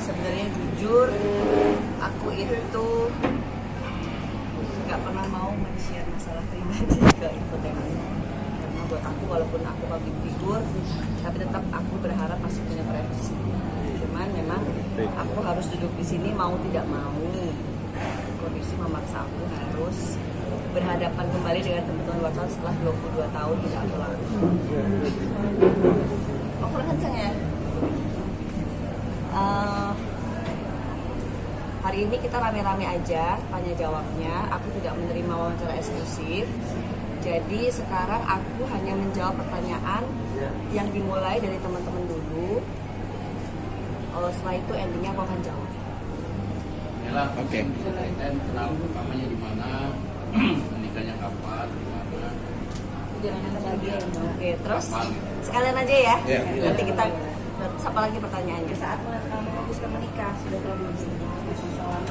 sebenarnya jujur aku itu nggak pernah mau men-share masalah pribadi ke infotainment, karena buat aku walaupun aku public figure tapi tetap aku berharap masih punya privacy. Cuman memang aku harus duduk di sini mau tidak mau, kondisi memaksa aku harus berhadapan kembali dengan teman-teman wartawan setelah 22 tahun tidak aku lakukan. Oh, kurang kenceng ya? Hari ini kita rame-rame aja tanya jawabnya. Aku tidak menerima wawancara eksklusif. Jadi sekarang aku hanya menjawab pertanyaan yang dimulai dari teman-teman dulu. Setelah itu endingnya aku akan jawab. Oke. Kenal pertamanya di mana? Menikahnya kapan? Di mana? Jangan lagi ya. Oke, terus Kapan? sekalian aja ya. Ya. Nanti kita siapa lagi pertanyaannya? Saat kamu memutuskan menikah sudah tahu belum sih soal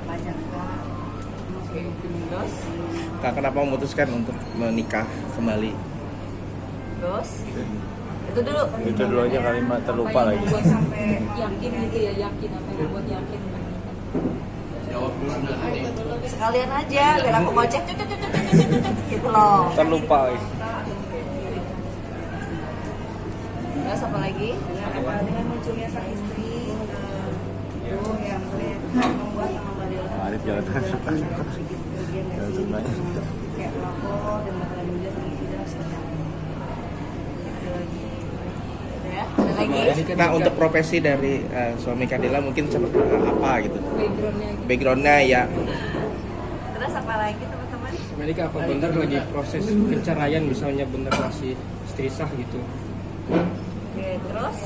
pajak kah? Oke, terus Kak, kenapa memutuskan untuk menikah kembali? terus itu dulu. Itu dulu aja kalimat terlupa lagi. Buat sampai yakin gitu ya, yakin apa yang buat yakin menikah. Jawab dulu nanti. Sekalian aja biar aku ngocek gitu loh. Terlupa lagi. Terus apa lagi? dengan munculnya sang istri itu yang membuat nama Mbak Dela Arif jalan suka. Jalan sebenarnya. kayak pelakor dan bakalan juga sang istri dan seterusnya. Itu lagi. Ya, ada lagi. Nah, untuk profesi dari suami Kadela mungkin seperti apa gitu? Backgroundnya gitu. Backgroundnya ya. Terus apa lagi teman-teman? Mereka apa bener lagi proses penceraian misalnya bener masih istri sah gitu. Oke, terus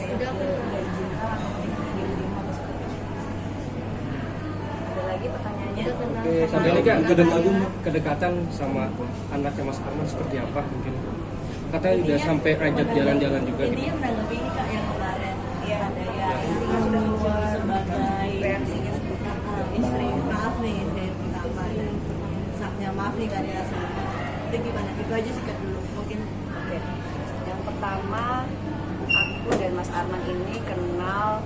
ada lagi pertanyaannya? Oke, sampai ini Kak, kedekatan sama anaknya Mas Arman seperti apa mungkin? Katanya udah sampai ajak jalan-jalan juga gitu. Intinya menanggapi ini Kak yang kemarin ada ya istrinya sudah keluar sebagai reaksinya seperti apa istri maaf nih istri pertama dan saatnya maaf nih Kak Dela sebelumnya itu gimana? Itu aja sih Kak dulu mungkin. Oke. Yang pertama, aku dan Mas Arman ini kenal,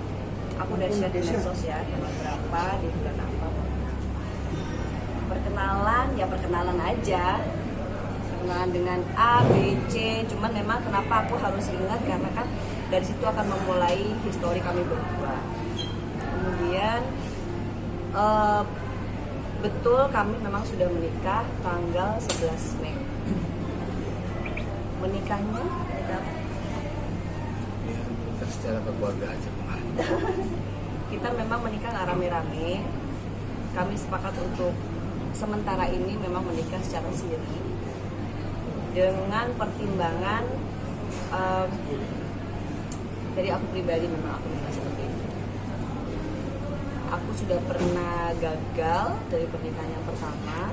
aku udah share di medsos ya, tanggal berapa, di bulan apa. Perkenalan aja. Perkenalan dengan A, B, C, cuman memang kenapa aku harus ingat karena kan dari situ akan memulai histori kami berdua. Kemudian betul kami memang sudah menikah tanggal 11 Mei. Menikahnya Kita secara keluarga aja kemarin. kita memang menikah nggak rame-rame. Kami sepakat untuk sementara ini memang menikah secara sendiri dengan pertimbangan dari aku pribadi. Memang aku menikah seperti itu. Aku sudah pernah gagal dari pernikahan yang pertama.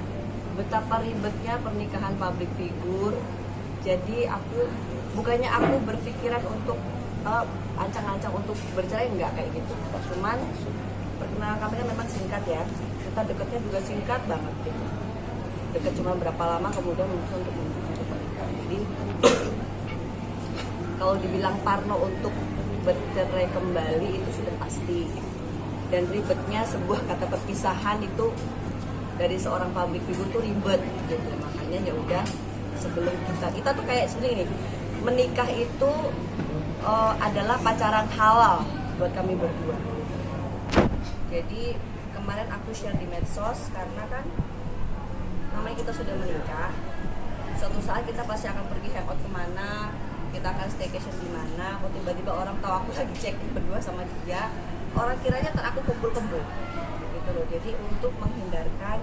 Betapa ribetnya pernikahan public figure. Jadi bukannya aku berpikiran untuk ancang-ancang untuk bercerai, enggak kayak gitu. Cuman perkenalan kami kan memang singkat ya. Kita deketnya juga singkat banget gitu. Deket cuma berapa lama kemudian muncul untuk menikah. Jadi kalau dibilang parno untuk bercerai kembali itu sudah pasti. Dan ribetnya sebuah kata perpisahan itu dari seorang public figure tuh ribet gitu. Makanya ya udah, sebelum kita tuh kayak sendiri nih, menikah itu adalah pacaran halal buat kami berdua. Jadi kemarin aku share di medsos karena kan namanya kita sudah menikah, suatu saat kita pasti akan pergi hangout kemana, kita akan staycation di mana. Kok tiba-tiba orang tahu aku lagi check-in berdua sama dia, orang kiranya ntar aku kumpul-kumpul gitu loh. Jadi untuk menghindarkan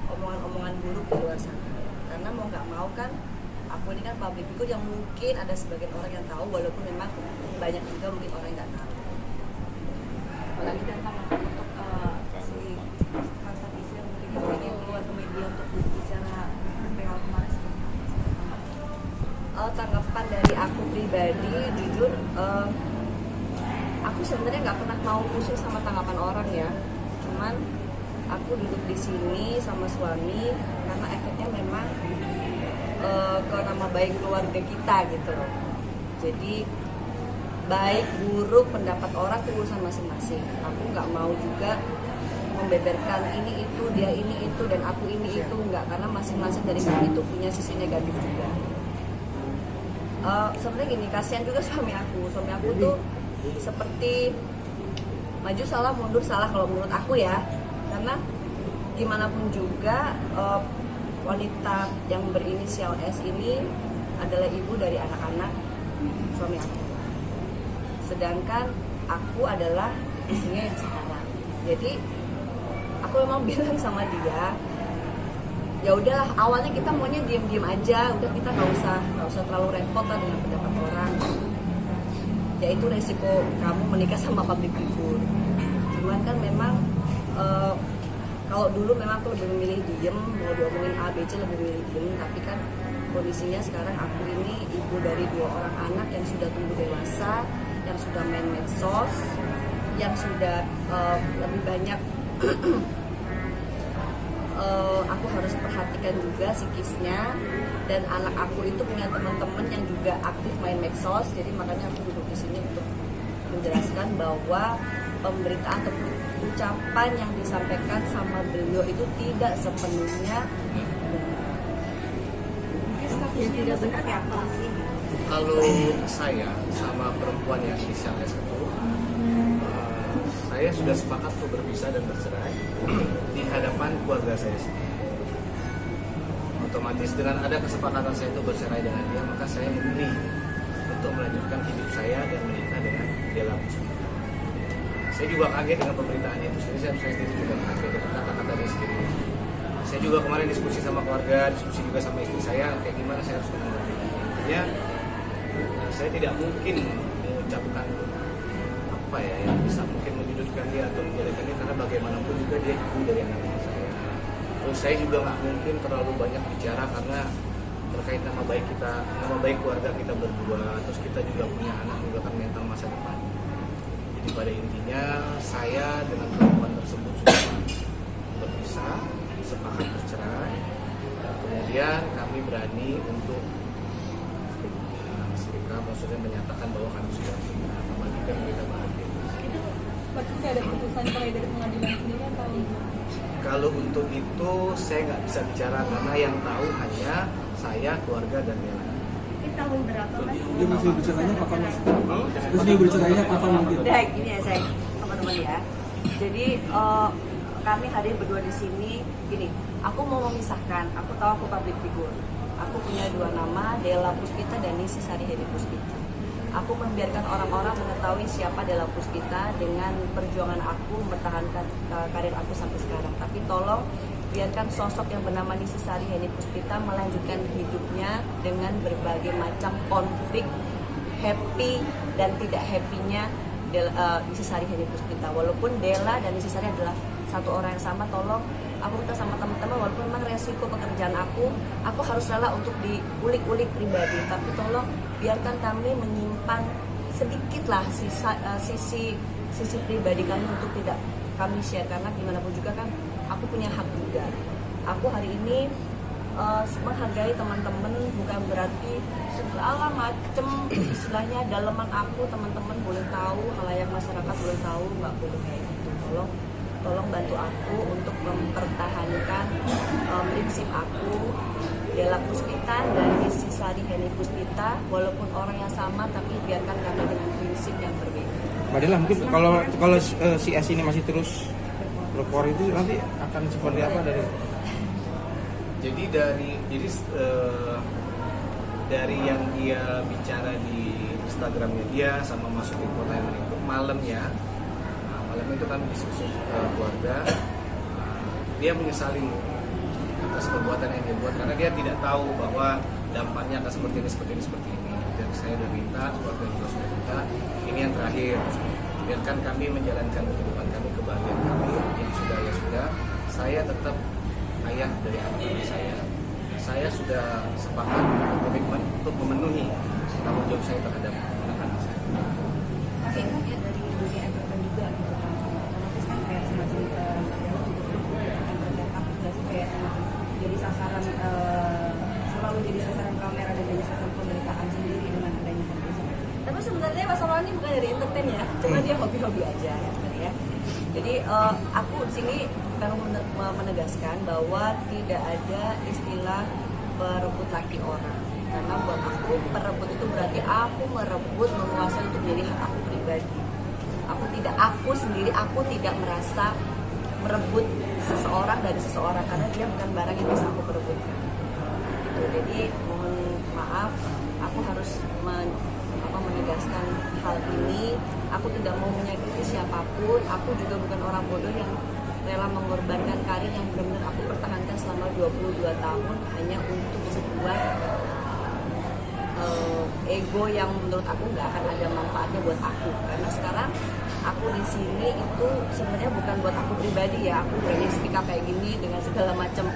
omongan-omongan buruk di luar sana, karena mau nggak mau kan aku ini kan public figure yang mungkin ada sebagian orang yang tahu, walaupun memang banyak juga mungkin orang yang nggak tahu. Apalagi dan tanggapan untuk si mantan istri yang mungkin istrinya keluar ke media untuk bicara perihal kemarin seperti apa? Tanggapan dari aku pribadi, jujur aku sebenarnya nggak pernah mau pusing sama tanggapan orang ya. Cuman aku duduk di sini sama suami karena efeknya memang ke nama baik keluarga kita gitu loh. Jadi baik buruk pendapat orang itu urusan masing-masing. Aku nggak mau juga membeberkan ini itu, dia ini itu, dan aku ini itu, nggak, karena masing-masing dari kami itu punya sisi negatif juga. Sebenarnya gini, kasihan juga suami aku tuh seperti maju salah mundur salah kalau menurut aku ya, karena gimana pun juga wanita yang berinisial S ini adalah ibu dari anak-anak suami aku, sedangkan aku adalah istrinya yang sekarang. Jadi aku memang bilang sama dia, ya udahlah, awalnya kita maunya diem-diem aja, udah kita nggak usah terlalu repot lah dengan pendapat orang. Ya itu resiko kamu menikah sama public figure. Cuman kan memang kalau dulu memang aku lebih memilih diem, mau diomongin A, B, C lebih memilih diem. Tapi kan kondisinya sekarang aku ini ibu dari 2 orang anak yang sudah tumbuh dewasa, yang sudah main medsos, yang sudah lebih banyak aku harus perhatikan juga psikisnya, dan anak aku itu punya teman-teman yang juga aktif main medsos. Jadi makanya aku duduk di sini untuk menjelaskan bahwa pemberitaan atau ucapan yang disampaikan sama beliau itu tidak sepenuhnya yang tidak benar ya apa sih? Kalau saya sama perempuan yang inisial S itu, saya sudah sepakat untuk berpisah dan bercerai di hadapan keluarga saya sendiri. Otomatis dengan ada kesepakatan saya untuk bercerai dengan dia, maka saya memilih untuk melanjutkan hidup saya dan menikah dengan Della Puspita. Saya juga kaget dengan pemberitaan itu sendiri, saya sendiri juga kaget dengan kata-kata dia sendiri. Saya juga kemarin diskusi sama keluarga, diskusi juga sama istri saya, kayak gimana saya harus menanggapi. Intinya, saya tidak mungkin mengucapkan apa ya yang bisa mungkin menyudutkan dia atau menjelekan dia, karena bagaimanapun juga dia ibu dari anak-anak saya. Terus saya juga nggak mungkin terlalu banyak bicara karena terkait nama baik kita, nama baik keluarga kita berdua. Terus kita juga punya anak juga kan mental masa depan. Jadi pada intinya saya dengan perempuan tersebut sudah berpisah, sepakat bercerai, dan kemudian kami berani untuk serika, maksudnya menyatakan bahwa kami sudah membagikan berita bahagia. Itu maksudnya ada keputusan dari pengadilan sendiri atau? Kalau untuk itu saya nggak bisa bicara karena yang tahu hanya saya, keluarga, dan Della. Ini tahun berapa mas? Dia masih bercerainya kapan mas? Terus dia bercerainya kapan mungkin? Udah gini ya saya teman-teman ya. Jadi kami hari berdua di sini gini. Aku mau memisahkan. Aku tahu aku public figure. Aku punya 2 nama, Della Puspita dan Nisi Sari Hedi Puspita. Aku membiarkan orang-orang mengetahui siapa Della Puspita dengan perjuangan aku mempertahankan karir aku sampai sekarang. Tapi tolong biarkan sosok yang bernama Nisi Sari Hedi Puspita melanjutkan hidupnya dengan berbagai macam konflik, happy dan tidak happy-nya Nisi Sari Hedi Puspita. Walaupun Della dan Nisi Sari adalah satu orang yang sama, tolong aku minta sama teman-teman, walaupun memang resiko pekerjaan aku harus rela untuk diulik-ulik pribadi, tapi tolong biarkan kami menyimpan sedikitlah sisi pribadi kami untuk tidak kami share, karena gimana pun juga kan aku punya hak juga. Aku hari ini menghargai teman-teman, bukan berarti segala macem istilahnya daleman aku teman-teman boleh tahu, halayak masyarakat boleh tahu, nggak boleh kayak gitu. Tolong bantu aku untuk mempertahankan prinsip aku, Della Puspita dan Nisi Sari Hedi Puspita, walaupun orang yang sama tapi biarkan kami dengan prinsip yang berbeda. Mbak Della, mungkin kalau si S ini masih terus berpor itu nanti akan seperti apa dari? Jadi dari yang dia bicara di Instagramnya dia sama masukin konten itu malamnya itu kami diskusi keluarga, dia menyesali atas perbuatan yang dia buat karena dia tidak tahu bahwa dampaknya akan seperti ini. Dan saya sudah minta, keluarga juga sudah minta, ini yang terakhir, biarkan kami menjalankan kehidupan kami, kebahagiaan kami, yang sudah ya sudah. Saya tetap ayah dari anak saya. Saya sudah sepakat komitmen untuk memenuhi tanggung jawab saya terhadap anak-anak saya. Masih ingat ya dari dunia entertain juga gitu kan? Otomatis kan kayak semacam entertain aku juga sih kayak jadi sasaran selalu jadi sasaran kamera dan jadi sasaran pemberitaan sendiri dengan adanya pemberitaan. Tapi sebenarnya Mas Arman ini bukan dari entertain ya, cuma dia hobi-hobi aja ya. Jadi aku di sini perlu menegaskan bahwa tidak ada istilah perebut laki orang. Karena buat aku perebut itu berarti aku merebut, menguasai untuk menjadi hak aku pribadi. Aku sendiri tidak merasa merebut seseorang dari seseorang karena dia bukan barang yang bisa aku perebutkan. Gitu. Jadi mohon maaf, aku harus menegaskan hal ini. Aku tidak mau menyakiti siapapun. Aku juga bukan orang bodoh yang rela mengorbankan karir yang benar-benar aku pertahankan selama 22 tahun hanya untuk sebuah ego yang menurut aku nggak akan ada manfaatnya buat aku. Karena sekarang aku di sini itu sebenarnya bukan buat aku pribadi ya. Aku berani speak up kayak gini dengan segala macam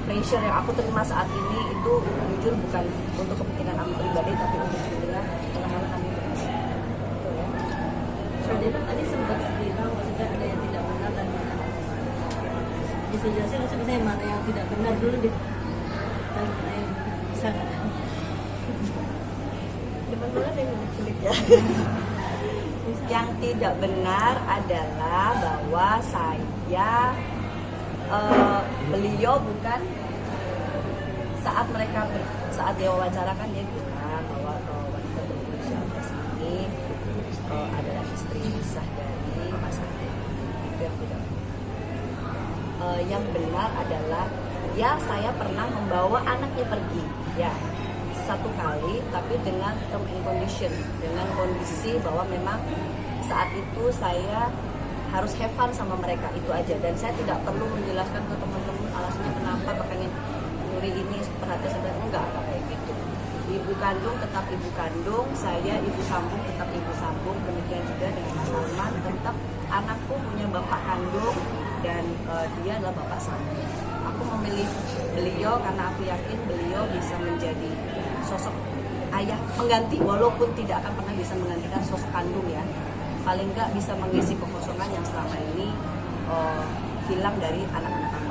pressure yang aku terima saat ini itu jujur bukan untuk kepentingan aku pribadi tapi untuk kepentingan teman-teman kami. Jadi tadi sempat cerita maksudnya ada yang tidak benar dan mana yang benar. Bisa jelasin maksudnya mana yang tidak benar dulu deh dan mana yang bisa nggak? Depan banget yang kulit ya. Yang tidak benar adalah bahwa beliau bukan saat dia wawancarakan dia bilang bahwa wanita berusia 19 ini adalah istri sah dari Mas Ade. Itu yang tidak benar. Yang benar adalah ya saya pernah membawa anaknya pergi ya 1 kali tapi dengan term and condition, dengan kondisi bahwa memang saat itu saya harus have fun sama mereka, itu aja. Dan saya tidak perlu menjelaskan ke teman-teman alasannya kenapa pengen nyuri ini perhatian sebenarnya enggak kayak gitu. Ibu kandung tetap ibu kandung, saya ibu sambung tetap ibu sambung, demikian juga dengan Mas Arman, tetap anakku punya bapak kandung dan dia adalah bapak sambung. Aku memilih beliau karena aku yakin beliau bisa menjadi sosok ayah pengganti walaupun tidak akan pernah bisa menggantikan sosok kandung ya. Paling nggak bisa mengisi kekosongan yang selama ini hilang dari anak-anak kami.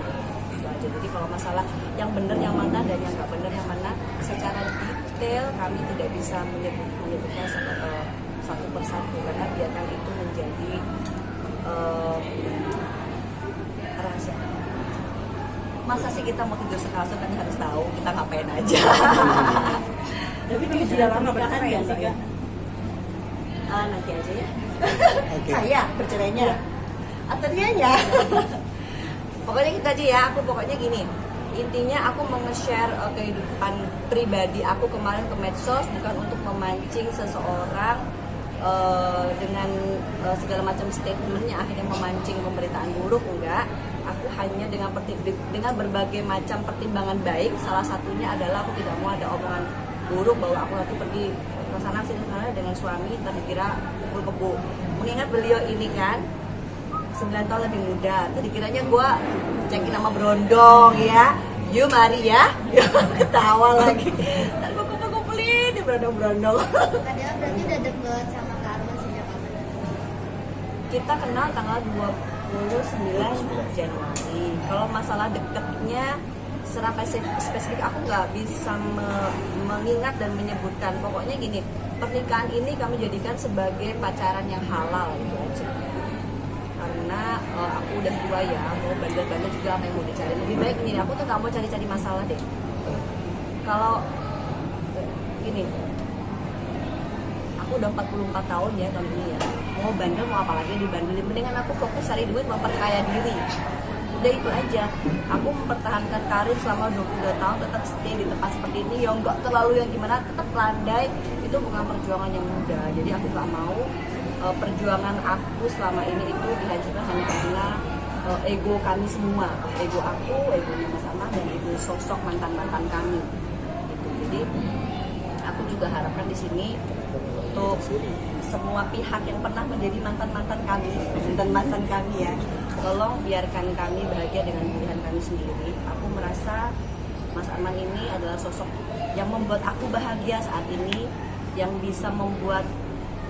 Itu aja. Jadi kalau masalah yang benar yang mana dan yang nggak benar yang mana, secara detail kami tidak bisa menyebutkan satu persatu karena biarkan itu menjadi rahasia. Masa sih kita mau tidur sekasur kan harus tahu kita ngapain aja. Tapi dia sudah lama bertahan ya sih Kak? Nanti aja ya. Saya bercerainya atau dianya. Pokoknya kita aja ya. Aku pokoknya gini. Intinya aku mau nge-share kehidupan pribadi aku kemarin ke medsos bukan untuk memancing seseorang dengan segala macam statementnya akhirnya memancing pemberitaan buruk, enggak. Aku hanya dengan berbagai macam pertimbangan baik. Salah satunya adalah aku tidak mau ada omongan buruk bahwa aku nanti pergi ke sana sini dengan suami terdikira kebo. Mengingat beliau ini kan 9 tahun lebih muda, terdikiranya gue cekin nama berondong ya. Yuk mari ya. Ketawa lagi. Ntar gue kumpulin di berondong-berondong. Padahal berarti udah deket sama Kak Arman sejak kapan? Kita kenal tanggal 29 Januari. Kalau masalah deketnya secara spesifik aku nggak bisa mengingat dan menyebutkan. Pokoknya gini, pernikahan ini kami jadikan sebagai pacaran yang halal gitu aja. Karena aku udah tua ya, mau bandel-bandel juga apa yang mau dicari. Lebih baik gini, aku tuh nggak mau cari-cari masalah deh. Kalau gini, aku udah 44 tahun ya tahun ini ya. Mau bandel mau apa lagi dibandelin, mendingan aku fokus cari duit memperkaya diri. Udah itu aja. Aku mempertahankan karir selama 22 tahun, tetap stay di tempat seperti ini yang nggak terlalu yang gimana, tetap landai. Itu bukan perjuangan yang mudah. Jadi aku nggak mau perjuangan aku selama ini itu dihancurkan hanya karena ego kami semua, ego aku, ego Mas Arman dan ego sosok mantan-mantan kami. Gitu. Jadi aku juga harapkan di sini untuk semua pihak yang pernah menjadi mantan-mantan kami ya, tolong biarkan kami bahagia dengan pilihan kami sendiri. Aku merasa Mas Arman ini adalah sosok yang membuat aku bahagia saat ini, yang bisa membuat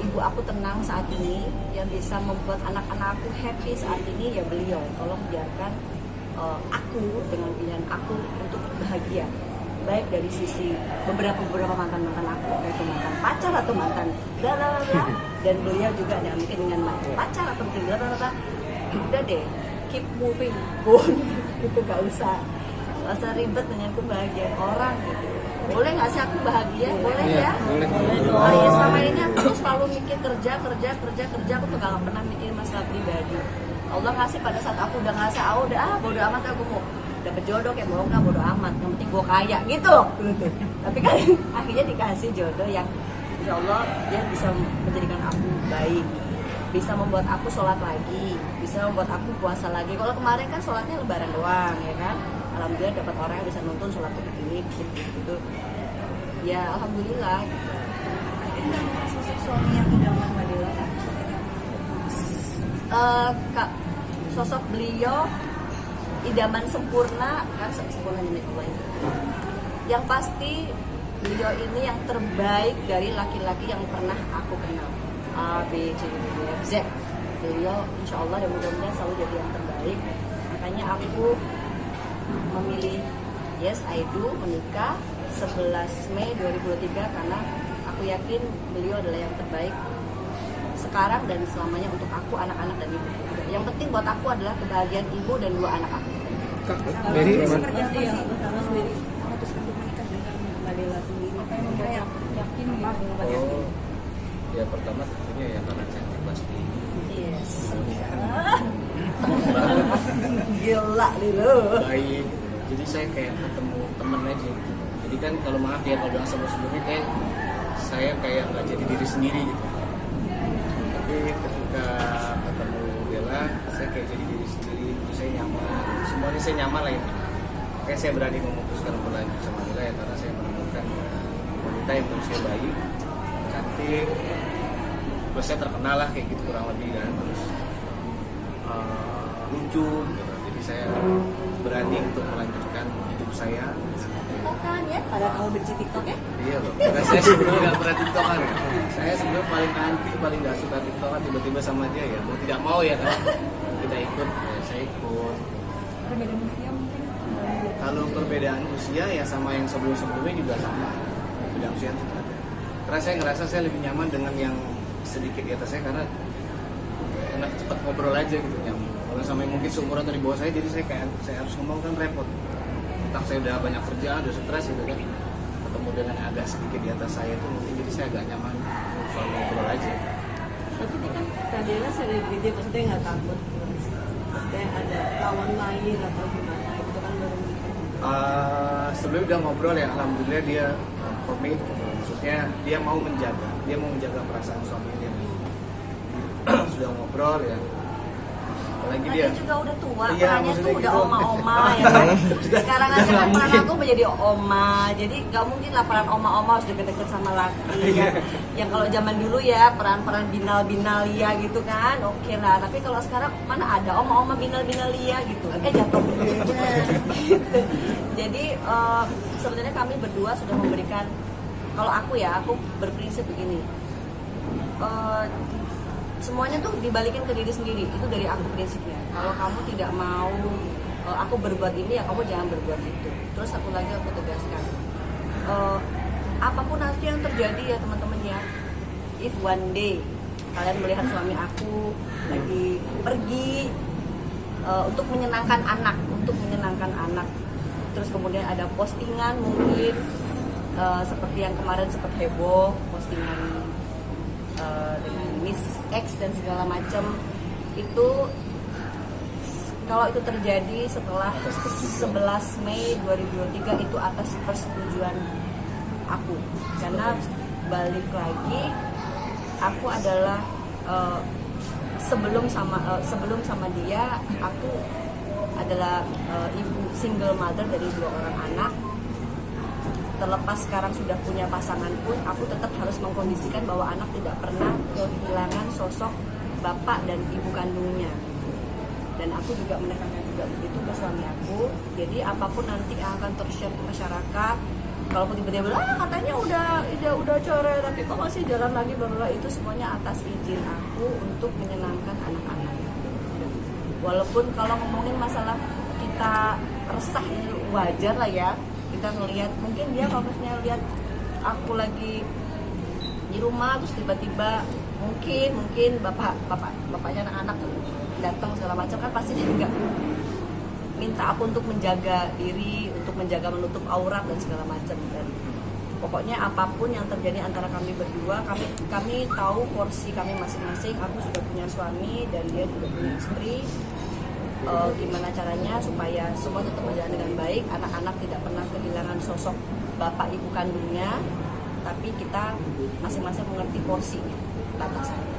ibu aku tenang saat ini, yang bisa membuat anak-anak aku happy saat ini, ya beliau. Tolong biarkan aku dengan pilihan aku untuk bahagia. baik dari sisi beberapa mantan aku, yaitu mantan pacar atau mantan bla bla bla, dan beliau juga ada mungkin dengan mantan pacar atau mungkin bla bla bla. Udah deh, keep moving on gitu, gak usah ribet dengan kebahagiaan orang gitu. Boleh nggak sih aku bahagia? Boleh ya. Boleh. Oh iya, selama ini aku tuh selalu mikir kerja, aku tuh gak pernah mikirin masalah pribadi. Allah kasih pada saat aku udah ngerasa, udah bodo amat, aku mau dapet jodoh kayak mau nggak bodo amat, yang penting gue kaya gitu loh. Tapi kan akhirnya dikasih jodoh yang insya Allah dia bisa menjadikan aku baik, bisa membuat aku sholat lagi, bisa membuat aku puasa lagi. Kalau kemarin kan sholatnya lebaran doang ya kan, alhamdulillah dapat orang yang bisa nonton sholat begini gitu. Ya alhamdulillah. Sosok suami yang idaman Mbak Dela. Kak, sosok beliau idaman sempurna kan, sempurna milik Allah. Yang pasti beliau ini yang terbaik dari laki-laki yang pernah aku kenal. A, B, C, D, E, F, Z. Beliau insya Allah dan mudah-mudahan selalu jadi yang terbaik. Makanya aku memilih yes I do menikah 11 Mei 2023 karena aku yakin beliau adalah yang terbaik sekarang dan selamanya untuk aku, anak-anak dan ibu. Yang penting buat aku adalah kebahagiaan ibu dan 2 anak aku. Dari Seperti apa sih Bang sendiri memutuskan untuk menikah dengan Mbak Dela sendiri? Apa yang membuat yakin gitu? Oh, ya pertama tentunya ya karena cantik pasti. Yes. Kemudian Gila nih lo. baik, jadi saya kayak ketemu temen aja gitu. Jadi kan kalau maaf ya kalau sebelumnya kayak saya kayak nggak jadi diri sendiri gitu. Tapi ketika ketemu Bella, saya kayak jadi diri sendiri, terus saya nyaman, semuanya saya nyaman lah ya. Kayak saya berani memutuskan untuk lanjut sama Bella ya karena saya menemukan wanita yang menurut saya baik, cantik, terus saya terkenal lah kayak gitu kurang lebih kan, terus lucu gitu. Jadi saya berani untuk melanjutkan hidup saya. Oh kan ya, pada kamu benci TikTok ya? Iya loh, karena saya sebenarnya nggak pernah tiktokan ya. Saya sebenarnya paling anti, paling nggak suka tiktokan, tiba-tiba sama dia ya mau tidak mau ya kan kita ikut, ya, saya ikut. Perbedaan usia mungkin. Kalau perbedaan usia ya sama yang sebelumnya juga sama, perbedaan usia itu ada. Karena saya ngerasa saya lebih nyaman dengan yang sedikit di atas saya karena enak cepat ngobrol aja gitu nyaman. Kalau sama yang mungkin seumuran dari bawah saya, jadi saya harus ngomong kan repot. Entah saya udah banyak kerjaan, udah stres gitu kan, ketemu dengan agak sedikit di atas saya itu mungkin jadi saya agak nyaman soal ngobrol aja. Tapi ini kan Mbak Dela selebriti, maksudnya nggak takut, maksudnya ada lawan lain atau gimana? Itu kan baru nikah. Sebelumnya udah ngobrol ya, alhamdulillah dia komit gitu. Maksudnya dia mau menjaga perasaan suaminya. Sudah ngobrol ya. Apalagi dia juga udah tua, iya, perannya tuh maksudnya udah gitu. oma-oma ya kan? Sekarang aja Udah kan peran mungkin. aku menjadi oma, jadi gak mungkin lah peran oma-oma harus deket-deket sama laki Iya. kan? Yang kalau zaman dulu ya peran-peran binal-binal ya gitu kan, oke lah. Tapi kalau sekarang mana ada oma-oma binal-binal ya gitu, jatuh. Gitu. Jadi sebenarnya kami berdua sudah memberikan, kalau aku ya, aku berprinsip begini, semuanya tuh dibalikin ke diri sendiri, itu dari aku prinsipnya. Kalau kamu tidak mau aku berbuat ini ya kamu jangan berbuat itu. Terus satu lagi aku tegaskan, apapun nanti yang terjadi ya teman-teman ya, if one day kalian melihat suami aku lagi pergi untuk menyenangkan anak, terus kemudian ada postingan mungkin seperti yang kemarin sempat heboh, postingan dengan Miss X dan segala macam, itu kalau itu terjadi setelah 11 Mei 2023 itu atas persetujuan aku, karena balik lagi aku adalah sebelum sama dia aku adalah ibu single mother dari 2 orang anak. Terlepas sekarang sudah punya pasangan pun, aku tetap harus mengkondisikan bahwa anak tidak pernah kehilangan sosok bapak dan ibu kandungnya. Dan aku juga menekankan juga begitu ke suami aku. Jadi apapun nanti yang akan tershare ke masyarakat, kalaupun tiba-tiba katanya udah cerai tapi kok masih jalan lagi, bahwa itu semuanya atas izin aku untuk menyenangkan anak-anak. Walaupun kalau ngomongin masalah kita resah itu wajar lah ya. Itu kita ngelihat, mungkin dia kalau misalnya lihat aku lagi di rumah terus tiba-tiba mungkin bapaknya anak-anak datang segala macam, kan pasti dia juga minta aku untuk menjaga diri, untuk menjaga menutup aurat dan segala macam. Dan pokoknya apapun yang terjadi antara kami berdua, kami tahu porsi kami masing-masing. Aku sudah punya suami dan dia juga punya istri. Gimana caranya supaya semua tetap berjalan dengan baik, anak-anak tidak pernah kehilangan sosok bapak ibu kandungnya, tapi kita masing-masing mengerti porsinya, batasannya.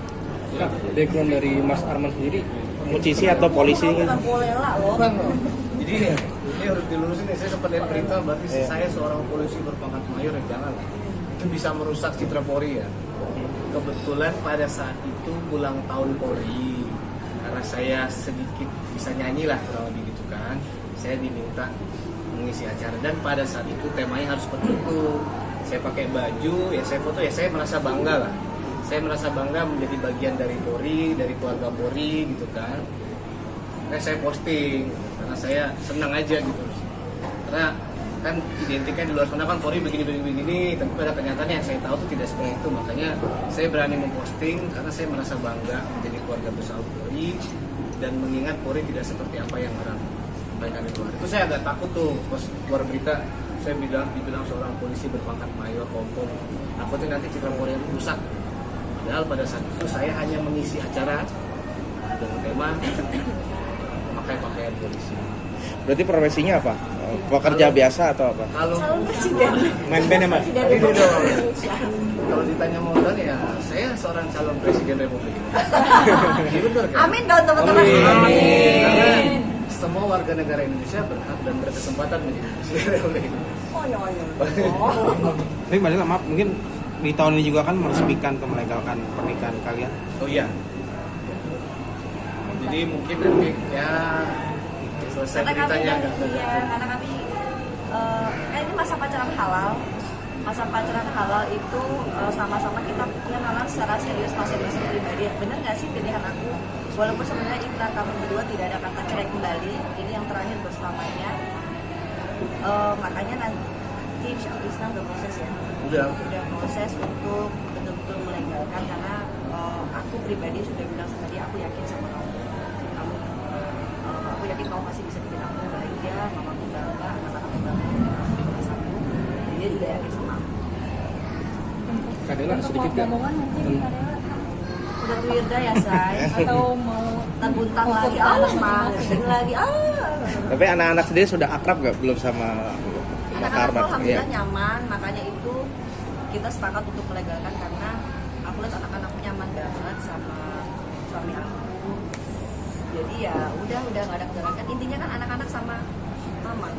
Kak, background dari Mas Arman sendiri Musisi atau polisi Bukan kan? bolela loh. Bukan loh. Jadi ini harus dilurusin nih. Saya sempat lihat berita berarti saya seorang polisi berpangkat mayor, ya jangan lah. Itu bisa merusak citra Polri ya. Kebetulan pada saat itu ulang tahun Polri, karena saya sedikit bisa nyanyi lah kurang lebih gitu kan. Saya diminta mengisi acara dan pada saat itu temanya harus seperti itu. Saya pakai baju, ya saya foto, ya saya merasa bangga lah. Saya merasa bangga menjadi bagian dari Polri, dari keluarga Polri gitu kan. Nah, saya posting karena saya senang aja gitu. Karena kan identiknya di luar sana kan Polri begini, tapi pada kenyataannya yang saya tahu tuh tidak seperti itu. Makanya saya berani memposting karena saya merasa bangga menjadi keluarga besar Polri dan mengingat Polri tidak seperti apa yang orang bayangkan di luar. Itu saya agak takut tuh pas keluar berita saya dibilang seorang polisi berpangkat mayor, kompol. Takutnya nanti citra Polri yang rusak. Padahal pada saat itu saya hanya mengisi acara dengan tema memakai pakaian polisi. Berarti profesinya apa? Pekerja biasa atau apa? Kalau Calon presiden. Main band ya mas? Presiden Ini Republik dong. Indonesia. kalau ditanya modal ya saya seorang calon presiden Republik Indonesia. Iya benar kan? Amin dong teman-teman. Karena semua warga negara Indonesia berhak dan berkesempatan menjadi presiden Republik Indonesia. Oh, no. Tapi Mbak Lila, maaf, mungkin di tahun ini juga kan meresmikan atau melegalkan pernikahan kalian. Oh iya. Jadi mungkin nanti ya selesai Karena kami beritanya kan, agak iya, karena kami kan ini masa pacaran halal. Masa pacaran halal itu sama-sama kita mengenal secara serius masing-masing pribadi. Bener nggak sih pilihan aku? Walaupun sebenarnya ikrar kami berdua tidak ada kata cerai kembali, ini yang terakhir berselamanya. Makanya nanti insya Allah Islam udah proses ya. Udah Proses untuk betul-betul melegalkan karena aku pribadi sudah bilang sama dia, aku yakin sama kamu. Aku yakin kamu masih bisa bikin aku bahagia, mamaku bangga, anak-anakku bangga, aku. Dia juga yakin sama aku. Kak Dela Untuk sedikit kan? omongan nanti Karela Udah wirda ya say, atau mau terbuntang fokus lagi, ke anak mah, masing-masing? lagi, Tapi anak-anak sendiri sudah akrab gak? Belum sama Mas Anak-anakku Arman? alhamdulillah Iya. nyaman, makanya itu kita sepakat untuk melegalkan karena aku lihat anak-anakku nyaman banget sama suami aku. Jadi ya udah nggak ada kendala kan, intinya kan anak-anak sama mama.